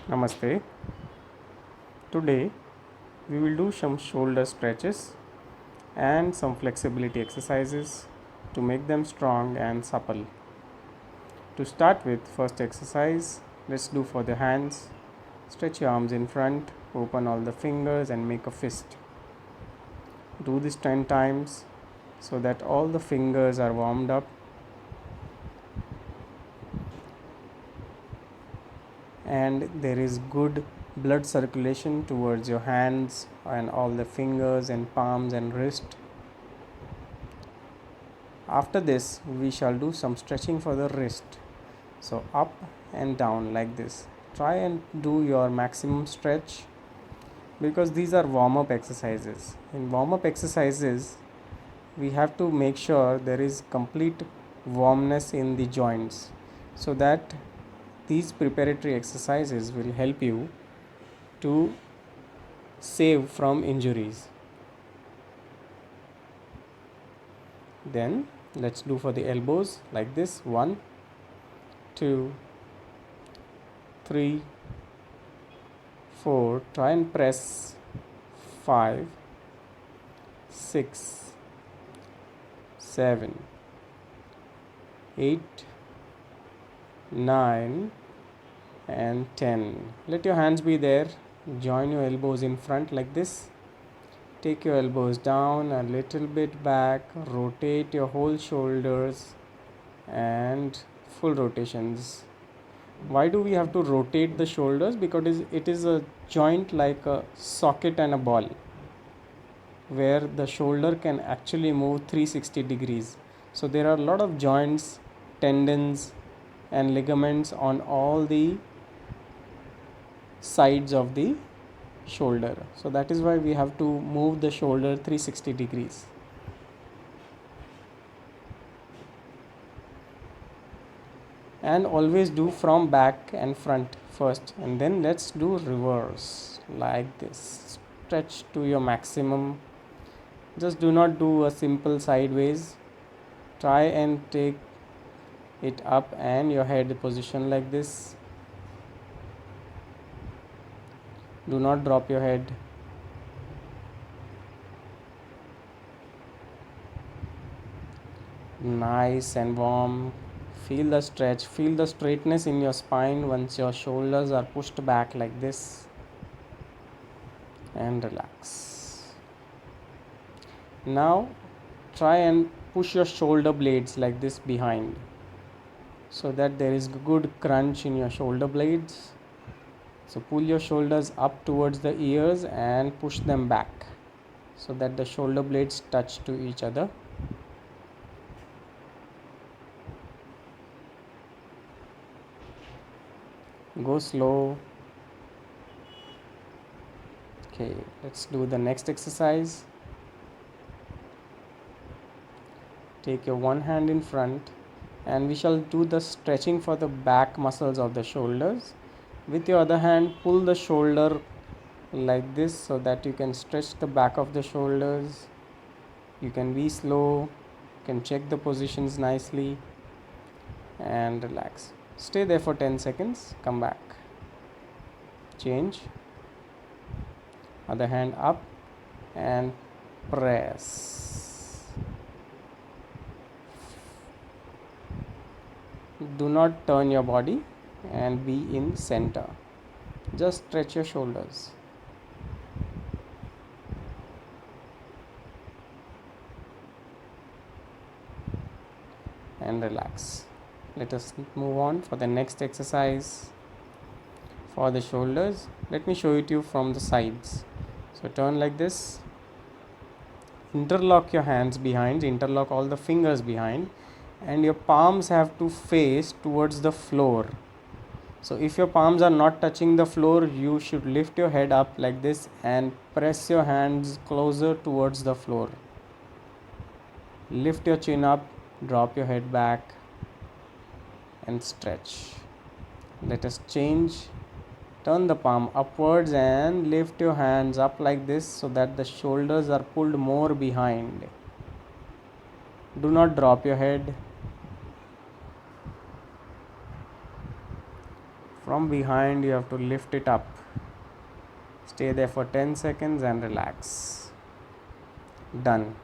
Namaste. Today we will do some shoulder stretches and some flexibility exercises to make them strong and supple. To start with, first exercise, let's do for the hands. Stretch your arms in front, open all the fingers and make a fist. Do this 10 times so that all the fingers are warmed up and there is good blood circulation towards your hands and all the fingers and palms and wrist. After this, we shall do some stretching for the wrist. So, up and down like this. Try and do your maximum stretch because these are warm up exercises. In warm up exercises, we have to make sure there is complete warmness in the joints so that these preparatory exercises will help you to save from injuries. Then let's do for the elbows like this. 1, 2, 3, 4. Try and press 5, 6, 7, 8, 9 and 10. Let your hands be there. Join your elbows in front like this. Take your elbows down a little bit back. Rotate your whole shoulders and full rotations. Why do we have to rotate the shoulders? Because it is a joint like a socket and a ball where the shoulder can actually move 360 degrees. So there are a lot of joints, tendons and ligaments on all the sides of the shoulder. So that is why we have to move the shoulder 360 degrees. And always do from back and front first, and then let's do reverse like this. Stretch to your maximum. Just do not do a simple sideways. Try and take it up and your head position like this. Do not drop your head. Nice and warm. Feel the stretch, feel the straightness in your spine once your shoulders are pushed back like this, and relax. Now try and push your shoulder blades like this behind so that there is good crunch in your shoulder blades. So pull your shoulders up towards the ears and push them back so that the shoulder blades touch to each other. Go slow. Okay, let's do the next exercise. Take your one hand in front and we shall do the stretching for the back muscles of the shoulders. With your other hand, pull the shoulder like this so that you can stretch the back of the shoulders. You can be slow, you can check the positions nicely and relax. Stay there for 10 seconds, come back. Change. Other hand up and press. Do not turn your body and be in center. Just stretch your shoulders. And relax. Let us move on for the next exercise. For the shoulders, let me show it to you from the sides. So turn like this. Interlock your hands behind, interlock all the fingers behind, and your palms have to face towards the floor. So if your palms are not touching the floor, you should lift your head up like this and press your hands closer towards the floor. Lift your chin up, drop your head back and stretch. Let us change. Turn the palm upwards and lift your hands up like this so that the shoulders are pulled more behind. Do not drop your head. From behind, you have to lift it up. Stay there for 10 seconds and relax. Done.